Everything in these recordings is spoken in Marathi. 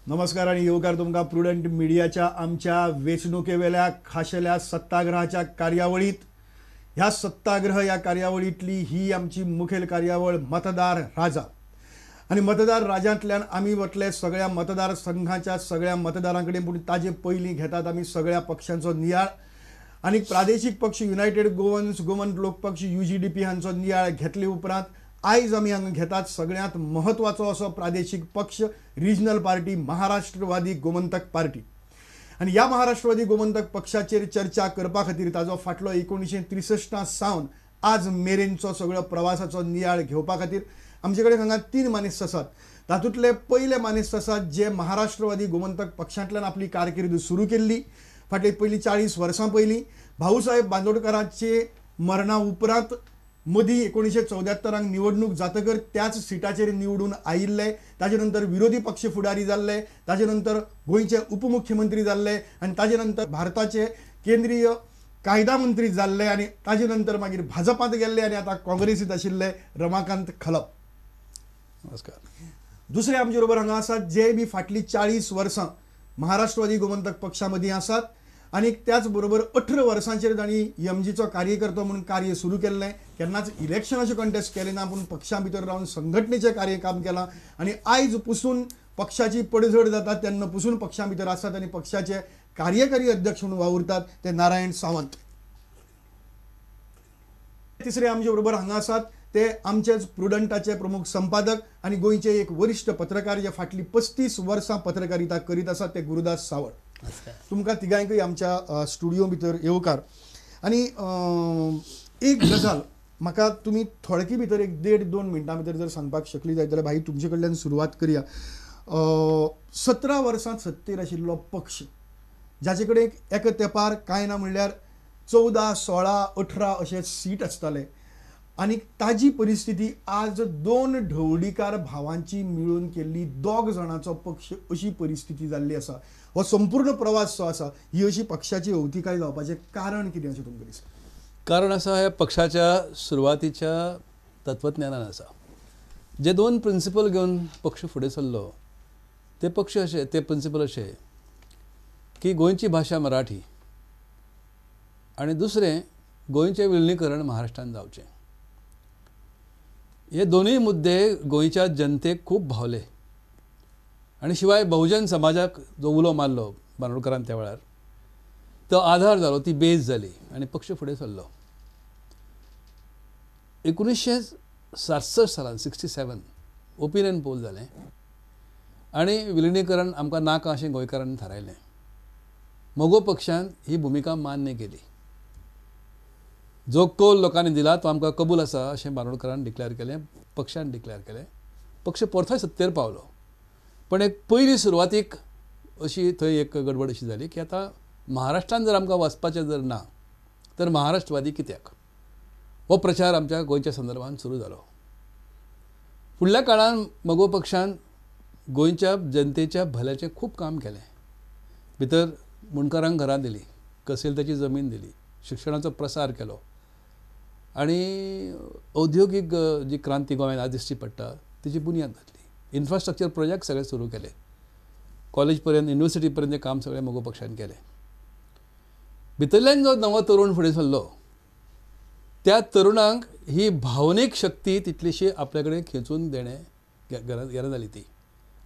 नमस्कार आणि येवकार तुमकां प्रुडंट मिडियाच्या आमच्या वेचणुकेवेल्या खाशेल्या सत्ताग्रहाच्या कार्यावळीत ह्या सत्ताग्रह या कार्यावळीतली ही आमची मुखेल कार्यावळ मतदार राजा आणि मतदार राजांतल्यान आम्ही वतले सगळ्या मतदारसंघाच्या सगळ्या मतदारांकडे पूण ताजे पयलीं घेतात आम्ही सगळ्या पक्षांचो नियाळ आणि प्रादेशिक पक्ष युनायटेड गोवन लोक पक्ष UGDP हांचो नियाळ घेतले उपरांत आयज आमी हांगा घेतात सगळ्यात महत्वाचो असो प्रादेशिक पक्ष regional party Maharashtrawadi Gomantak party आणि या महाराष्ट्रवादी गोमंतक पक्षाचेर चर्चा करपा खातीर ताजो फाटलो 1963 सावन आज मेरेनचो सगळो प्रवासाचो नियाळ घेवपा खातीर आमचे कडेन हांगा 3 मानेस्त आसात. तातूंतले पयले मानेस्त आसात जे महाराष्ट्रवादी गोमंतक पक्षांतल्यान आपली कारकीर्द सुरू केल्ली फाटली पयली 40 वर्सां पयलीं भाऊसाहेब बांदोडकरांचे मरणा उपरांत मदीं 1974 निवडणूक जातकर त्याच सिटाचेर निवडून आयिल्ले ताजे नंतर विरोधी पक्ष फुडारी जाल्ले ताजे नंतर गोंयचे उपमुख्यमंत्री जाल्ले आणि ताजे नंतर भारताचे केंद्रीय कायदा मंत्री जाल्ले आणि ताजे नंतर मागीर भाजपांत गेल्ले आणि आता काँग्रेसीत आशिल्ले रमाकांत खलप. नमस्कार. दुसरे आमचे बरोबर हांगा आसात जे बी फाटली 40 वर्सां महाराष्ट्रवादी गोमंतक पक्षा मदीं आसात आणि त्याच बरोबर 18 वर्सांचेर तांणी एमजीचो कार्यकर्तो म्हणून कार्य सुरू केल्लें. केन्नाच इलेक्शन अशें कंटेस्ट केलें ना पूण पक्षा भितर रावन संघटनेचें कार्य काम केलां आणि आयज पसून पक्षाची पडझड जाता तेन्ना पसून पक्षा भितर आसात आणि पक्षाचे कार्यकारी अध्यक्ष म्हणून वावुरतात ते नारायण सावंत. तिसरे आमचे बरोबर हांगा आसात ते आमचेच प्रुडंटाचे प्रमुख संपादक आणि गोंयचे एक वरिष्ठ पत्रकार जे फाटली 35 वर्सां पत्रकारिता करीत आसात ते गुरुदास सावळ. तुमकां तिगांयकय आमच्या स्टुडियो भितर येवकार. आणि एक गजाल म्हाका तुमी थोडकी भितर 1.5-2 मिनटां भितर जर सांगपाक शकली जाल्यार भाई तुमचे कडल्यान सुरवात करया. 17 वर्सां सत्तेर आशिल्लो पक्ष जाचे कडेन एका तेंपार कांय ना म्हणल्यार 14, 16, 18 अशे सीट आसताले आणि ताजी परिस्थिती आज 2 ढवळीकार भावांची मिळून केल्ली 2 जाणांचो पक्ष अशी परिस्थिती जाल्ली आसा. हो संपूर्ण प्रवास जो आसा ही अशी पक्षाची अवतिकाय जावपाचें कारण कितें अशें तुमकां दिसता? कारण आसा ह्या पक्षाच्या सुरवातीच्या तत्वज्ञानान आसा जे 2 प्रिंसिपल घेवन पक्ष फुडें सरलो ते पक्ष अशे ते प्रिंसिपल अशे की गोंयची भाशा मराठी आणि दुसरें गोंयचें विलीनीकरण महाराष्ट्रान जावचें. हे दोनूय मुद्दे गोंयच्या जनतेक खूब भावले आणि शिवाय बहुजन समाजाक जो उलो मारलो बांदोडकरान त्या वेळार तो आधार जालो ती बेज जाली आणि पक्ष फुडें सरलो. 1967 सालान 67 ओपिनियन पोल जालें आणि विलीनीकरण आमकां नाका अशें गोंयकारांनी थारायलें. मोगो पक्षान ही भुमिका मान्य केली. जो कौल लोकांनी दिला तो आमकां कबूल आसा अशें बांदोडकरान डिक्लेअर केलें, पक्षान डिक्लेअर केलें. पक्ष परतोय सत्तेर पावलो. पण एक पयली सुरवातीक अशी थंय एक गडबड अशी जाली की आतां महाराष्ट्रान जर आमकां वचपाचें जर ना तर महाराष्ट्रवादी कित्याक हो प्रचार आमच्या गोंयच्या संदर्भात सुरू जालो. फुडल्या काळान मोगो पक्षान गोंयच्या जनतेच्या भल्याचें खूब काम केलें. भितर मुणकारांक घरां दिली, कसेलतेची जमीन दिली, शिक्षणाचो प्रसार केलो आणि औद्योगीक जी क्रांती गोंयांत आज दिश्टी पडटा तिची बुनयाद घातली. इन्फ्रास्ट्रक्चर प्रोजेक्ट सगळे सुरू केले. कॉलेज पर्यंत युनिवर्सिटी पर्यंत काम सगळें मोगो पक्षान केलें. भितरल्यान जो नवो तरुण फुडें सरलो त्या तरुणांक ही भावनीक शक्ती तितलीशी आपल्या कडेन खेचून देणें गरज जाली ती.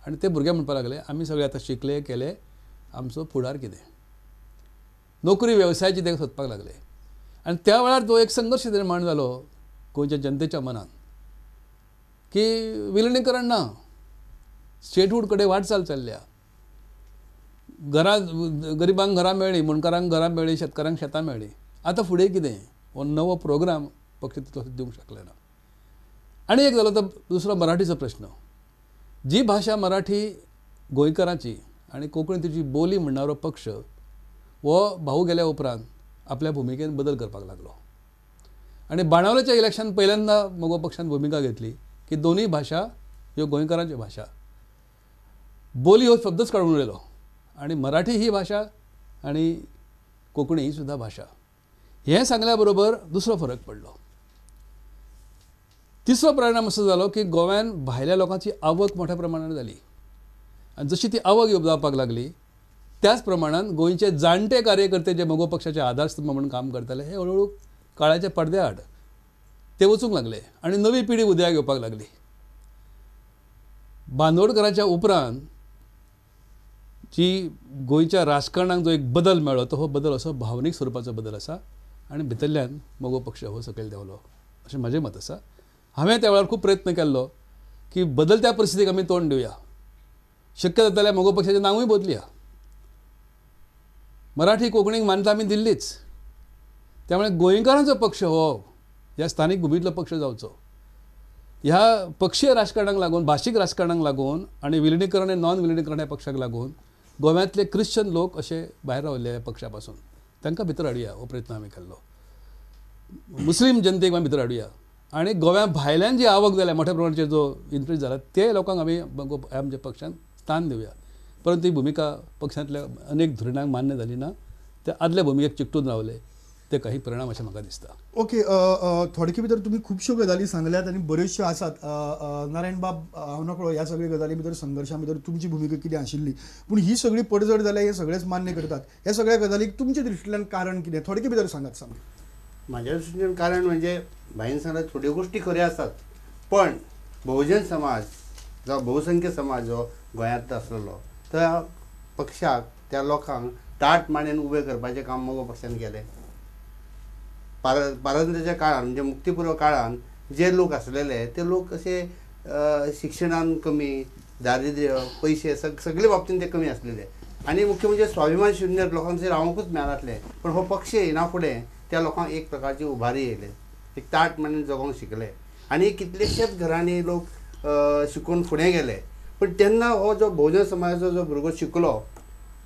आनी ते भुरगे म्हणपाक लागले आमी सगळे आतां शिकले केले आमचो फुडार कितें. नोकरी वेवसायाची ते सोदपाक लागले आनी त्या वेळार तो एक संघर्श निर्माण जालो गोंयच्या जनतेच्या मनात की विलीनीकरण ना, स्टेटहूड कडेन वाटचाल चल्ल्या, घरां गरिबांक घरां मेळ्ळीं, मुणकारांक घरां मेळ्ळीं, शेतकारांक शेतां मेळ्ळीं. आतां फुडें कितें हो नवो प्रोग्राम पक्ष तितलो दिवंक शकले ना. आनी एक जालो तो दुसरो मराठीचो प्रश्न. जी भाशा मराठी गोंयकारांची आणि कोंकणी तिची बोली म्हणणारो पक्ष हो भाऊ गेल्या उपरांत आपल्या भुमिकेन बदल करपाक लागलो आणि बाणावलेच्या इलेक्शन पहिल्यांदा मोगो पक्षान भुमिका घेतली की दोन्ही भाषा ह्यो गोंयकारांच्यो भाशा. बोली हो शब्दच काडून उडयलो आणि मराठी ही भाषा आणि कोंकणी ही सुद्धा भाषा. हें सांगल्या बरोबर दुसरो फरक पडलो. तिसरो परिणाम असो जालो की गोव्यान भायल्या लोकांची आवक मोठ्या प्रमाणात जाली आनी जशी ती आवक जावपाक लागली त्याच प्रमाणान गोंयचे जाणटे कार्यकर्ते जे मगो पक्षाचे आधारस्तंभ म्हणून काम करताले हे हळूहळू काळाच्या पडद्या आड ते वचूंक लागले आनी नवी पिढी उदयाक येवपाक लागली. बांदोडकरांच्या उपरांत जी गोंयच्या राजकारणाक जो एक बदल मेळ्ळो तो हो बदल असो भावनीक स्वरुपाचो बदल आसा आनी भितरल्यान मगो पक्ष हो सकयल देंवलो अशें म्हजें मत आसा. हांवें त्या वेळार खूब प्रयत्न केल्लो की बदलत्या परिस्थितीक आमी तोंड दिवया, शक्य जाता जाल्यार मगो पक्षाचें नांवूय बदलुया. मराठी कोंकणीक मान्यता आमी दिल्लीच, त्यामुळे गोंयकारांचो पक्ष हो ह्या स्थानीक भुमींतलो पक्ष जावचो. ह्या पक्षीय राजकारणाक लागून, भाशीक राजकारणाक लागून आनी विलिनीकरण आनी नॉन विलिनीकरण ह्या पक्षाक लागून गोव्यांतले क्रिश्चन लोक अशे भायर रावले ह्या पक्षा पासून. तांकां भितर हाडुया हो प्रयत्न आमी केल्लो. मुस्लीम जनतेक आमी भितर हाडुया आनी गोव्या भायल्यान जी आवक जाल्या मोठ्या प्रमाणाचेर जो इन्क्रीज जाला ते लोकांक आमी आमच्या पक्षान स्थान दिवया. परंतु ही भुमिका पक्षांतल्या अनेक धोरणांक मान्य जाली ना, ते आदल्या भुमिकेक चिकटून रावले. ते काही परिणाम अशें म्हाका दिसता. ओके, थोडके भितर तुमी खुबश्यो गजाली सांगल्यात आनी बऱ्योचश्यो आसात. नारायण बाब, हांव नकळो ह्या सगळ्या गजाली भितर संघर्शा भितर तुमची भुमिका कितें आशिल्ली, पूण ही सगळी पडझड जाल्या हे सगळेच मान्य करतात. ह्या सगळ्या गजालीक तुमच्या दृश्टींतल्यान कारण कितें, थोडके भितर सांगात. सांग. माझ्या दृष्टीन कारण म्हणजे भाईन सांगल्यार थोड्यो गोष्टी खऱ्यो आसात, पण बहुजन समाज जो बहुसंख्य समाज जो गोंयांत आसलेलो त्या पक्षाक त्या लोकांक ताट मांडून उबें करपाचें काम मगो पक्षान केलें. पारंत्र्याच्या काळान म्हणजे मुक्तीपूर्व काळान जे लोक आसलेले ते लोक असे शिक्षणान कमी, दारिद्र्य, पैसे सगळे बाबतीन ते कमी आसलेले आनी मुख्य म्हणजे स्वाभिमान शून्य लोकांचे रावंकूच मेळनासलें. पण हो पक्ष येना फुडें त्या लोकांक एक प्रकारची उभारी येयले, एक ताट मांडून जगोंक शिकले आनी कितलेशेच घरांनी लोक शिकून फुडें गेले. पण तेन्ना हो जो बहुजन समाजाचो जो भुरगो शिकलो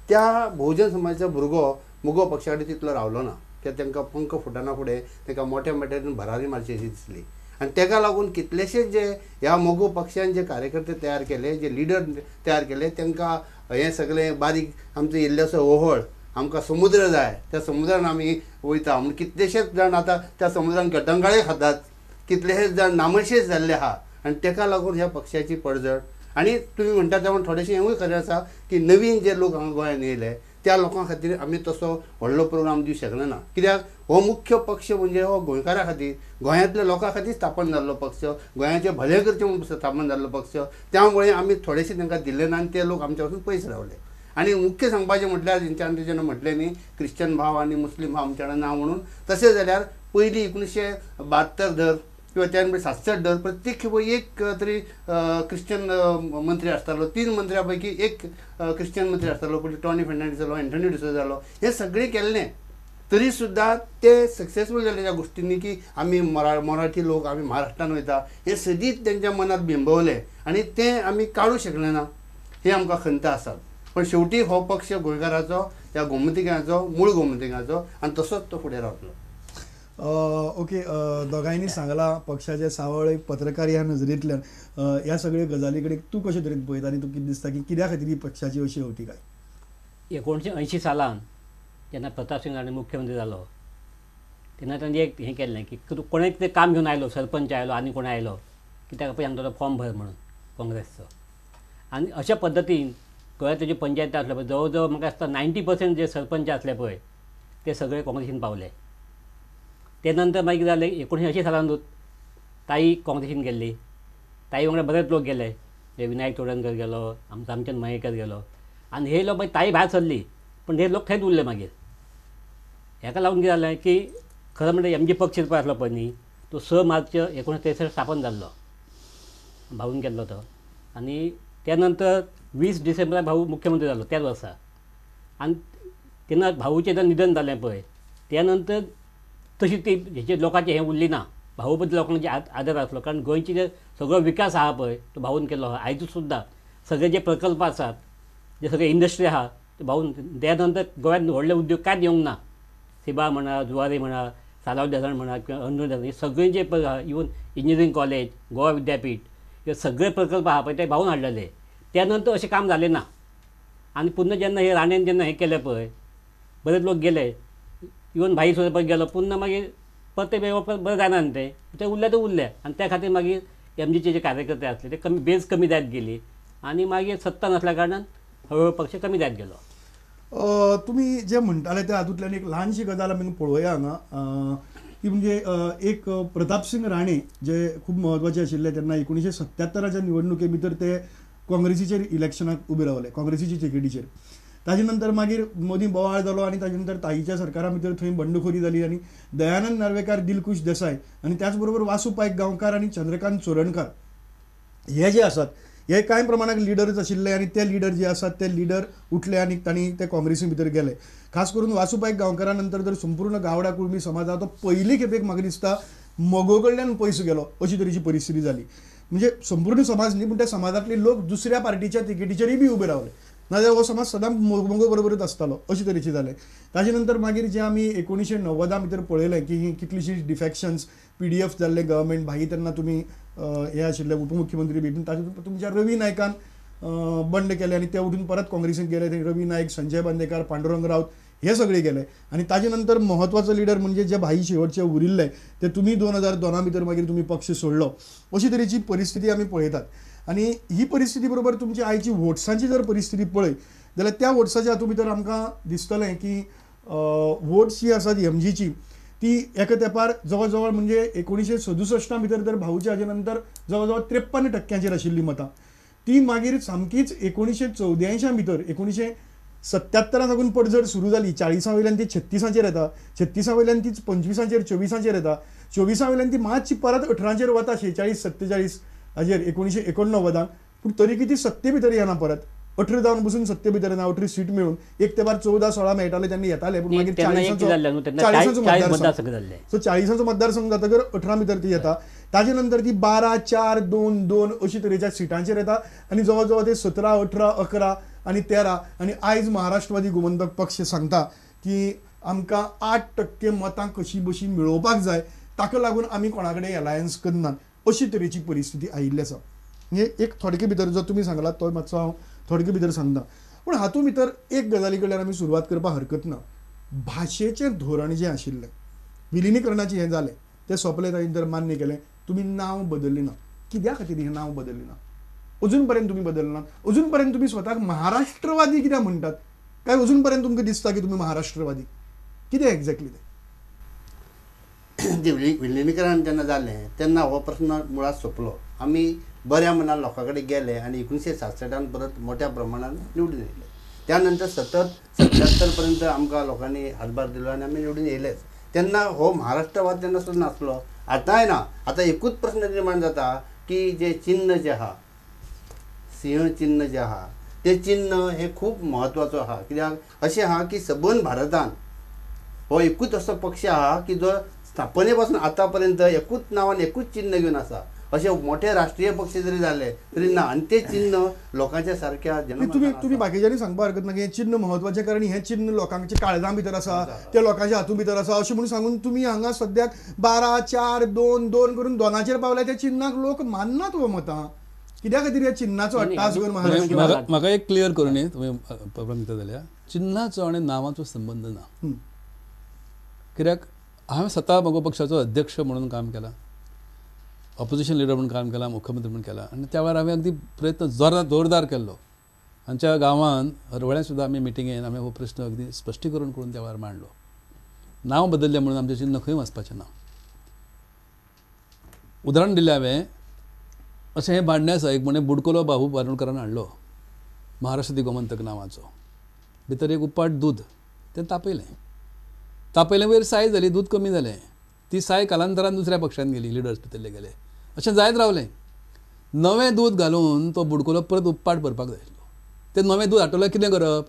त्या बहुजन समाजाचो भुरगो मगो पक्षा कडेन तितलो रावलो ना, कित्याक तांकां पंख फुटना फुडें तांकां मोठ्या मोठ्यान भरारी मारची अशी दिसली. आनी ताका लागून कितलेशेच जे ह्या मगो पक्षान जे कार्यकर्ते तयार केले, जे लिडर तयार केले, तांकां हें सगळें बारीक आमचो इल्लोसो ओहळ, आमकां समुद्र जाय, त्या समुद्रान आमी वयता म्हूण कितलेशेच जाण आतां त्या समुद्रान गटंगाळे खातात, कितलेशेच जाण नामशेष जाल्ले आहा. आनी ताका लागून ह्या पक्षाची पडझड. आनी तुमी म्हणटा त्या थोडेशें हेंवूय खरें आसा की नवीन जे लोक हांगा गोंयांत येयले त्या लोकां खातीर आमी तसो व्हडलो प्रोग्राम दिवंक शकले ना, कित्याक हो मुख्य पक्ष म्हणजे हो गोंयकारां खातीर, गोंयांतल्या लोकां खातीर स्थापन जाल्लो पक्ष, गोंयाचें भलें करचें म्हणून स्थापन जाल्लो पक्ष. त्यामुळे आमी थोडेशें तांकां दिले ना आनी ते लोक आमच्या पासून पयस रावले. आनी मुख्य सांगपाचें म्हटल्यार जेंच्यान जेन्ना म्हटलें न्ही क्रिश्चन भाव आनी मुस्लीम भाव आमच्या कडेन ना म्हणून, तशें जाल्यार पयलीं 1972 धर किंवा त्या 67 धर प्रत्येक खेपो एक तरी क्रिश्चन मंत्री आसतालो. 3 मंत्र्यां पैकी एक क्रिश्चन मंत्री आसतालो. पयलीं टॉनी फर्नांडीस जालो, एंटनी डिसोजा जालो. हें सगळें केल्लें तरी सुद्दां ते सक्सेसफूल जाले त्या गोश्टींनी की आमी मराठी लोक आमी महाराष्ट्रान वयता हें सदींच तेंच्या मनांत बिंबवलें आनी तें आमी काडूं शकले ना. हे आमकां खंत आसात. पण शेवटी हो पक्ष गोंयकाराचो, त्या गोमंतकाचो, मूळ गोमंतकाचो आनी तसोच तो फुडें रावतलो. ओके, दोगांयनी सांगला पक्षाचे सावळ एक पत्रकार ह्या नजरेंतल्यान ह्या सगळ्या गजाली कडेन तूं कशे तरेन पळयता आनी तुका कितें दिसता की कित्या खातीर ही पक्षाची अशी हेवटी काय? 1980 सालान जेन्ना प्रताप सिंग हांणी मुख्यमंत्री जालो तेन्ना ताणें एक हें केल्लें की कोणें कितें काम घेवन आयलो, सरपंच आयलो आनी कोण आयलो की ताका पळय हांगा फॉर्म भर म्हणून काँग्रेसचो. आनी अशा पद्दतीन गोंयांत तेजे पंचायती आसले पळय जवळ जवळ म्हाका दिसता 90% जे सरपंच आसले पळय ते सगळे काँग्रेसीन पावले. ते नंतर मागीर कितें जालें 1980 सालान ताई काँग्रेसीन गेल्ली. ताई वांगडा बरेच लोक गेले, जे विनायक तोडणकर गेलो, रामचंद्र मयेकर गेलो आनी हे लोक मागीर ताई भायर सरली पण हे लोक थंयच उरले. मागीर हेका लागून कितें जालें की खरें म्हणजे MG पक्ष पळय आसलो पळय न्ही तो 6 मार्च 1963 स्थापन जाल्लो, भाऊन केल्लो तो. आनी त्या नंतर 20 डिसेंबराक भाऊ मुख्यमंत्री जालो त्याच वर्सा. आनी तेन्ना भाऊचें जेन्ना निधन जालें पळय त्या नंतर तशी ती हेचे लोकांचें हें उरली ना. भाऊ बद्दल लोकांचे आदर आसलो कारण गोंयचे जे सगळो विकास आहा पळय तो भाऊन केल्लो आहा. आयज सुद्दां सगळे जे प्रकल्प आसात, जे सगळे इंडस्ट्री आहा ते भाऊन, त्या नंतर गोंयांत व्हडले उद्योग कांयच येवंक ना. सिबा म्हणा, जुवारी म्हणा, सालाव धरण म्हणा किंवा अंदूर धरण, हे सगळे जे इवन इंजिनियरींग कॉलेज, गोवा विद्यापीठ हे सगळे प्रकल्प आहा पळय ते भाऊन हाडलेले. त्यानंतर अशें काम जालें ना. आनी पुन्हा जेन्ना हे राणेन जेन्ना हें केलें पळय बरेच लोक गेले, इवन भाई सुद्दां पळय गेलो, पुन्हा मागीर परत ते बरें जायना न्ही ते उरले ते उरले. आनी त्या खातीर मागीर MGचे जे कार्यकर्ते आसले ते बेज कमी जायत गेली आनी मागीर सत्ता नसल्या कारणान हळूहळू पक्ष कमी जायत गेलो. तुम्ही जे म्हणटाले त्या हातूंतल्यान एक ल्हानशी गजाल आमी पळोवया हांगा ती म्हणजे एक प्रतापसिंग राणे जे खूब म्हत्वाचे आशिल्ले तेन्ना 1977च्या निवडणुके भितर ते काँग्रेसीचेर इलेक्शनाक उबे रावले, काँग्रेसीच्या तिकेटीचेर. ताजे नंतर मागीर मोदी बोवाळ जालो आनी ताजे नंतर ताईच्या सरकारा भितर थंय बंडखोरी जाली आनी दयानंद नार्वेकार, दिलखुश देसाय आनी त्याच बरोबर वासू पायक गांवकार आनी चंद्रकांत चोरणकार हे जे आसात हे कांय प्रमाणात लिडर्स आशिल्ले आनी ते लिडर जे आसात ते लिडर उठले आनी तांणी ते काँग्रेसी भितर गेले. खास करून वासू पायक गांवकारा नंतर जर संपूर्ण गावडा कुळमी समाज तो पयली खेपेक म्हाका दिसता मोगो कडल्यान पयस गेलो अशी तरेची परिस्थिती जाली. म्हणजे संपूर्ण समाज न्ही पूण त्या समाजातले लोक दुसऱ्या पार्टीच्या तिकेटीचेरय बी उबे रावले, नाजाल्यार हो समाज सदां मोगो बरोबरच आसतालो अशी तरेची जालें. ताजे नंतर मागीर जे आमी 1990 भितर पळयलें की कितलीशीं डिफेक्शन्स PDF जाल्ले गव्हर्मेंट भाई तेन्ना तुमी हे आशिल्ले उपमुख्यमंत्री बी तातूंत तुमच्या रवी नायकान बंड केले आनी ते उठून परत काँग्रेसीक गेले. थंय रवी नायक, संजय बांदेकार, पांडुरंग रावत हे सगळे गेले. आनी ताजे नंतर महत्वाचो लिडर म्हणजे जे भाई शेवटचे उरिल्ले ते तुमी 2002 भितर मागीर तुमी पक्ष सोडलो अशी तरेची परिस्थिती आमी पळयतात. आनी ही परिस्थिती बरोबर तुमची आयची वोट्सांची जर परिस्थिती पळय जाल्यार त्या वोट्साच्या हातूंत भितर आमकां दिसतलें की वोट्स जी आसात MGची ती एका तेंपार जवळ जवळ म्हणजे 1967 भितर तर भाऊच्या हाजे नंतर जवळ जवळ 53% आशिल्ली मतां ती मागीर सामकीच 1984 भितर 1977 साकून पडझड सुरू जाली. 40 वयल्यान ती 36 येता, 36 वयल्यान ती 25 24 येता, 24 वयल्यान ती मातशी परत 18 वता 46 47 हाजेर 1989. पूण तरी ती सत्ते भितर येना परत 18 जावन बसून सत्ते भितर येना. 18 सीट मेळून एक तेंपार 14-16 मेळटाले तेन्ना येताले पूण मागीर 40 मतदारसंघ जातकर 18 भितर ती येता. ताजे नंतर ती 12, 4, 2, 2 अशी तरेच्या सिटांचेर येता आनी जवळ जवळ ते 17, 18, 11 आनी 13 आनी आयज महाराष्ट्रवादी गोमंतक पक्ष सांगता की आमकां 8% मतां कशी बशी मेळोवपाक जाय ताका लागून आमी कोणा कडेन अलायन्स करनात अशी तरेची परिस्थिती आयिल्ली आसा. म्हणजे एक थोडके भितर जो तुमी सांगला तो मातसो हांव थोडके भितर सांगता. पूण हातूंत भितर एक गजाली कडल्यान आमी सुरवात करपाक हरकत ना. भाशेचें धोरण जें आशिल्लें विलिनीकरणाचें हें जालें तें सोंपलें ताजे नंतर मान्य केलें. तुमी नांव बदल्लें ना. कित्या खातीर हें नांव बदल्लें ना? अजून पर्यंत तुमी बदलना. अजून पर्यंत तुमी स्वताक महाराष्ट्रवादी कित्याक म्हणटात? काय अजून पर्यंत तुमकां दिसता की तुमी महाराष्ट्रवादी? कितें एक्झॅक्टली ते विलिनीकरण जेन्ना जालें तेन्ना हो प्रश्न मुळात सोंपलो. आमी बऱ्या मनान लोकां कडेन गेले आनी 1967 परत मोठ्या प्रमाणान निवडून येयले. त्यानंतर सतत 77 पर्यंत आमकां लोकांनी हातभार दिलो आनी आमी निवडून येयलेच. तेन्ना हो महाराष्ट्रवाद तेन्ना सुद्दां नासलो. आतांय ना. आतां एकूच प्रश्न निर्माण जाता की जे चिन्ह जें आहा सिंह चिन्ह जें आहा तें चिन्ह हें खूब म्हत्वाचो आहा. कित्याक अशें आहा की सबंद भारतान हो एकूच असो पक्ष आहा की जो स्थापने पासून आतां पर्यंत एकूच नांवान एकूच चिन्ह घेवन आसा. असे मोठे राष्ट्रीय पक्ष जरी झाले तरी ना. आणि ते चिन्ह लोकांच्या सारख्या तुम्ही बाकीच्यांनी सांगपाक हरकत ना की हे चिन्ह महत्वाचें कारण हे चिन्ह लोकांच्या काळजां भितर आसा, ते लोकांच्या हातूंत भितर आसा अशें म्हणून सांगून तुम्ही हांगा सद्याक 12, 4, 2, 2 करून 2चेर पावल्या. त्या चिन्हाक लोक माननात व मतां. कित्या खातीर ह्या चिन्हाचो अट्टास घेवन म्हाका एक क्लियर करून तुमी प्रॉब्लेम दिता जाल्यार चिन्हाचो आनी नांवाचो संबंध ना. कित्याक हांवें स्वता म्हजो पक्षाचो अध्यक्ष म्हणून काम केलां, ऑपोजिशन लिडर म्हणून काम केलां, मुख्यमंत्री म्हणून केलां. आनी त्या वेळार हांवें अगदी प्रयत्न जोरदार केल्लो. आमच्या गांवांत हरवळ्यान सुद्दां आमी मिटिंगेन हांवें हो प्रश्न अगदी स्पश्टीकरण करून त्या वेळार मांडलो. नांव बदल्लें म्हणून आमचें चिन्ह खंय वचपाचें ना. उदाहरण दिलें हांवें. अशें हें भांडणें आसा. एक म्हणे बुडकुलो बाबू बांदोडकरान हाडलो महाराष्ट्र गोमंतक नांवाचो. भितर एक उपाट दूद तें तापयलें वयर साय जाली, दूद कमी जालें. ती साय कालांतरान दुसऱ्या पक्षान गेली, लिडर्स भितरले गेले. अशें जायत रावलें. नवें दूद घालून तो बुडकुलो परत उपाट भरपाक जाय आसलो. तें नवें दूद हाडटलो कितें करप?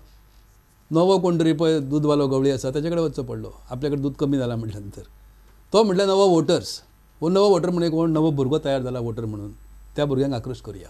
नवो कोण तरी पळय दूदवालो गवळी आसा ताचे कडेन वचचो पडलो. आपल्या कडेन दूद कमी जालां म्हटल्या नंतर तो म्हटल्यार नवो वोटर्स. हो नवो वोटर म्हणून कोण नवो भुरगो तयार जाला वोटर म्हणून, त्या भुरग्यांक आक्रोश करुया.